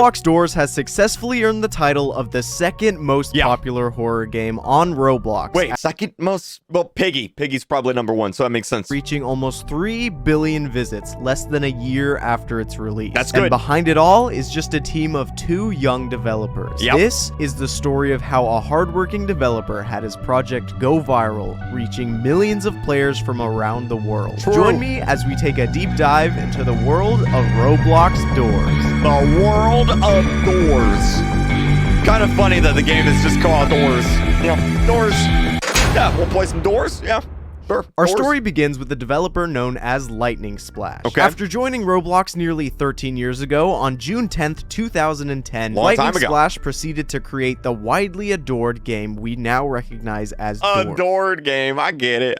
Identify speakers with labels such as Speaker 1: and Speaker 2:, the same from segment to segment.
Speaker 1: Roblox Doors has successfully earned the title of the second most popular horror game on Roblox.
Speaker 2: Wait, second most? Well, Piggy's probably number one, so that makes sense.
Speaker 1: Reaching almost 3 billion visits less than a year after its release.
Speaker 2: That's good.
Speaker 1: And behind it all is just a team of 2 young developers.
Speaker 2: Yep.
Speaker 1: This is the story of how a hardworking developer had his project go viral, reaching millions of players from around the world.
Speaker 2: True.
Speaker 1: Join me as we take a deep dive into the world of Roblox Doors.
Speaker 2: The world of Doors. Kind of funny that the game is just called Doors. Yeah, Doors. Yeah, we'll play some Doors. Yeah. Sure.
Speaker 1: Our story begins with the developer known as Lightning Splash.
Speaker 2: Okay.
Speaker 1: After joining Roblox nearly 13 years ago, on June 10th, 2010, Lightning Splash proceeded to create the widely adored game we now recognize as Doors.
Speaker 2: Adored game. I get it.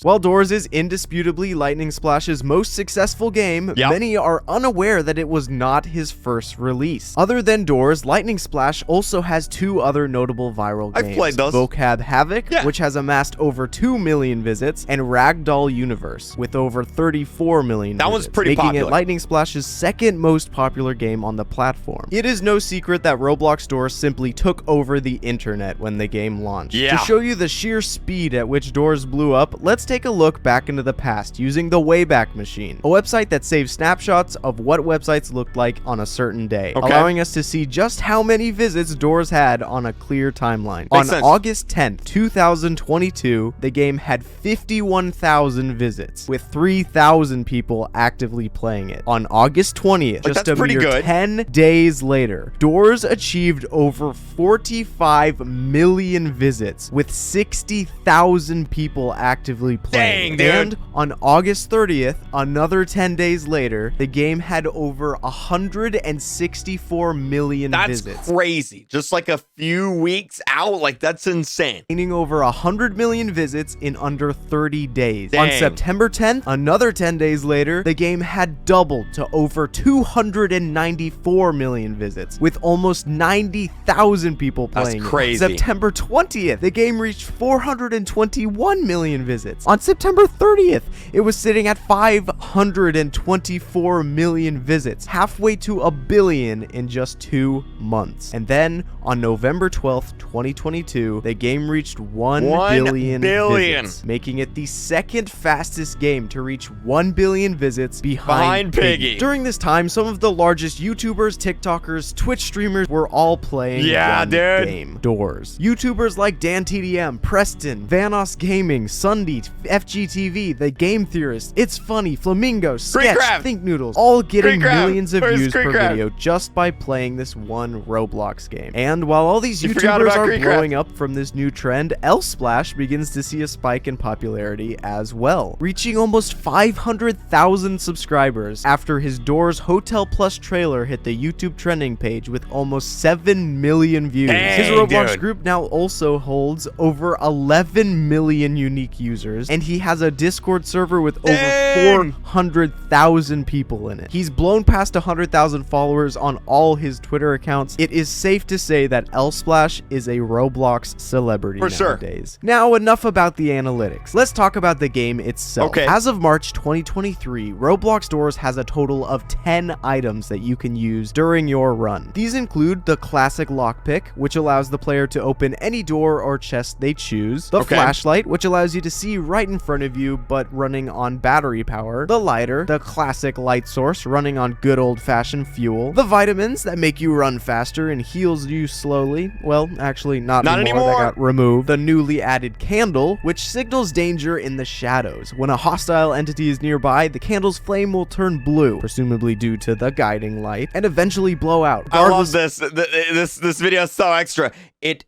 Speaker 1: While Doors is indisputably Lightning Splash's most successful game, many are unaware that it was not his first release. Other than Doors, Lightning Splash also has 2 other notable viral games.
Speaker 2: I've played those.
Speaker 1: Vocab Havoc, which has amassed over 2 million visits, and Ragdoll Universe, with over 34 million visits.
Speaker 2: That one's pretty
Speaker 1: making
Speaker 2: popular.
Speaker 1: it Lightning Splash's second most popular game on the platform. It is no secret that Roblox Doors simply took over the internet when the game launched. To show you the sheer speed at which Doors blew up, let's take a look back into the past using the Wayback Machine, a website that saves snapshots of what websites looked like on a certain day, allowing us to see just how many visits Doors had on a clear timeline. On August 10th, 2022, the game had 51,000 visits, with 3,000 people actively playing it. On August 20th, just a mere 10 days later, Doors achieved over 45 million visits, with 60,000 people actively playing it. And on August 30th, another 10 days later, the game had over 164 million visits.
Speaker 2: That's crazy. Just like a few weeks out, like that's insane.
Speaker 1: Gaining over 100 million visits in under 30 days. On September 10th, another 10 days later, the game had doubled to over 294 million visits, with almost 90,000 people playing.
Speaker 2: That's crazy.
Speaker 1: September 20th, the game reached 421 million visits. On September 30th, it was sitting at 524 million visits, halfway to a billion in just 2 months. And then on November 12th, 2022, the game reached 1 billion visits, making it the second fastest game to reach 1 billion visits behind Piggy. During this time, some of the largest YouTubers, TikTokers, Twitch streamers were all playing one game, Doors. YouTubers like DanTDM, Preston, Vanos Gaming, Sunday, FGTV, The Game Theorist, It's Funny, Flamingo, Sketch, Think Noodles, all getting millions of views per video just by playing this one Roblox game. And while all these YouTubers are blowing up from this new trend, Splash begins to see a spike in popularity as well, reaching almost 500,000 subscribers after his Doors Hotel Plus trailer hit the YouTube trending page with almost 7 million views. His Roblox group now also holds over 11 million unique users, and he has a Discord server with over 400,000 people in it. He's blown past 100,000 followers on all his Twitter accounts. It is safe to say that Splash is a Roblox celebrity nowadays. Now, enough about the analytics. Let's talk about the game itself. As of March 2023, Roblox Doors has a total of 10 items that you can use during your run. These include the classic lockpick, which allows the player to open any door or chest they choose, the flashlight, which allows you to see right in front of you but running on battery power, the lighter, the classic light source running on good old-fashioned fuel, the vitamins that make you run faster and heals you slowly. Well, actually, not anymore. That got removed. The newly added candle, which signals danger in the shadows. When a hostile entity is nearby, the candle's flame will turn blue, presumably due to the guiding light, and eventually blow out.
Speaker 2: I love this. This video is so extra. It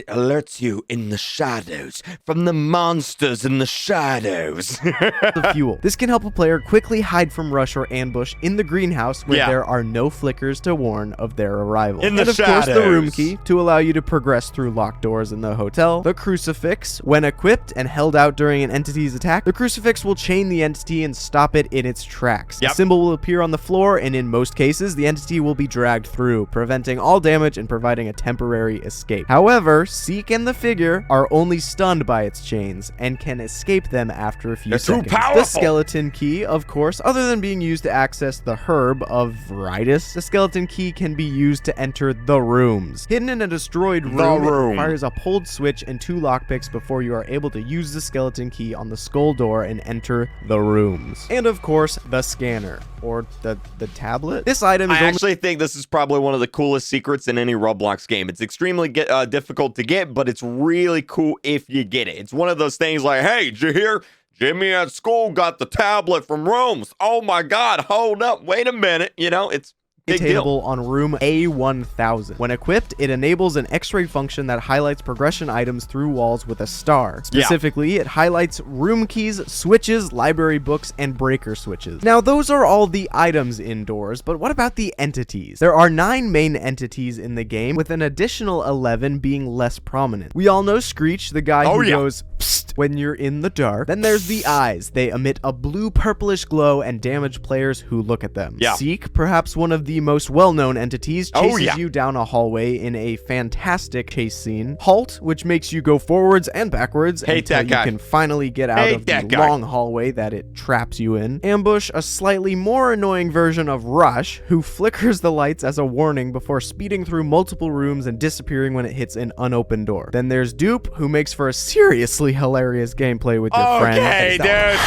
Speaker 2: alerts you in the shadows from the monsters in the shadows.
Speaker 1: The fuel. This can help a player quickly hide from rush or ambush in the greenhouse where there are no flickers to warn of their arrival.
Speaker 2: And of
Speaker 1: course, the room key to allow you to progress through locked doors in the hotel. The crucifix. When equipped and held out out during an entity's attack, the crucifix will chain the entity and stop it in its tracks.
Speaker 2: Yep.
Speaker 1: The symbol will appear on the floor, and in most cases, the entity will be dragged through, preventing all damage and providing a temporary escape. However, Seek and the figure are only stunned by its chains and can escape them after a few seconds.
Speaker 2: Too powerful.
Speaker 1: The skeleton key, of course, other than being used to access the herb of Viridis, the skeleton key can be used to enter the rooms. Hidden in a destroyed room, it requires a pulled switch and 2 lockpicks before you are able to use the skeleton key on the skull door and enter the rooms. And of course, the scanner, or the tablet. This item is
Speaker 2: I actually think this is probably one of the coolest secrets in any Roblox game. It's extremely difficult to get, but it's really cool if you get it. It's one of those things like, hey, did you hear? Jimmy at school got the tablet from rooms. Oh my God, hold up, wait a minute. You know, it's big deal.
Speaker 1: On room A1000. When equipped, it enables an X-ray function that highlights progression items through walls with a star. Specifically, it highlights room keys, switches, library books, and breaker switches. Now, those are all the items indoors, but what about the entities? There are 9 main entities in the game, with an additional 11 being less prominent. We all know Screech, the guy who goes psst when you're in the dark. Then there's the eyes. They emit a blue-purplish glow and damage players who look at them. Seek, perhaps one of the most well-known entities, chases you down a hallway in a fantastic chase scene. Halt, which makes you go forwards and backwards until you can finally get out of the long hallway that it traps you in. Ambush, a slightly more annoying version of Rush, who flickers the lights as a warning before speeding through multiple rooms and disappearing when it hits an unopened door. Then there's Dupe, who makes for a seriously hilarious gameplay with your friend.
Speaker 2: Okay, dude.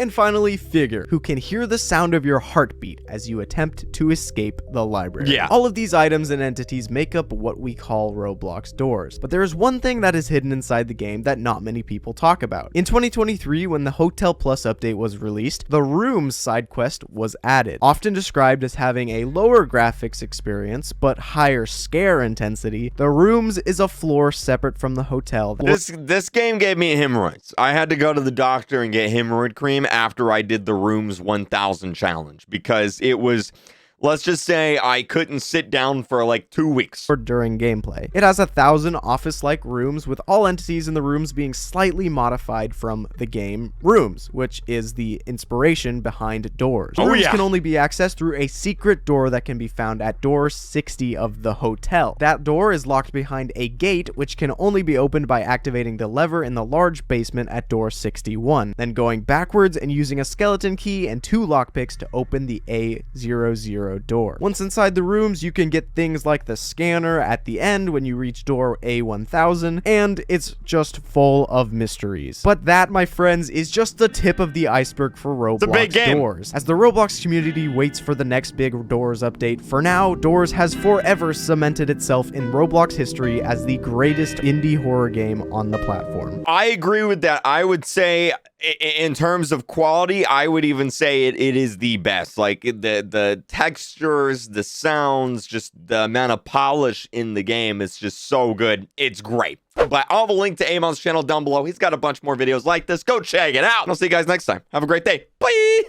Speaker 1: And finally, Figure, who can hear the sound of your heartbeat as you attempt to escape the library. All of these items and entities make up what we call Roblox doors. But there is one thing that is hidden inside the game that not many people talk about. In 2023, when the Hotel Plus update was released, the Rooms side quest was added. Often described as having a lower graphics experience, but higher scare intensity, the Rooms is a floor separate from the hotel.
Speaker 2: This game gave me hemorrhoids. I had to go to the doctor and get hemorrhoid cream after I did the Rooms 1000 challenge because it was, let's just say, I couldn't sit down for like 2 weeks.
Speaker 1: During gameplay. It has 1,000 office-like rooms, with all entities in the rooms being slightly modified from the game Rooms, which is the inspiration behind doors. Rooms can only be accessed through a secret door that can be found at door 60 of the hotel. That door is locked behind a gate, which can only be opened by activating the lever in the large basement at door 61, then going backwards and using a skeleton key and 2 lockpicks to open the A00 door. Once inside the rooms, you can get things like the scanner at the end when you reach door A1000, and it's just full of mysteries. But that, my friends, is just the tip of the iceberg for Roblox Doors. As the Roblox community waits for the next big Doors update, for now, Doors has forever cemented itself in Roblox history as the greatest indie horror game on the platform.
Speaker 2: I agree with that. I would say, in terms of quality, I would even say it is the best. Like, the textures, the sounds, just the amount of polish in the game is just so good. It's great. But I'll have a link to Amon's channel down below. He's got a bunch more videos like this. Go check it out. And I'll see you guys next time. Have a great day. Bye.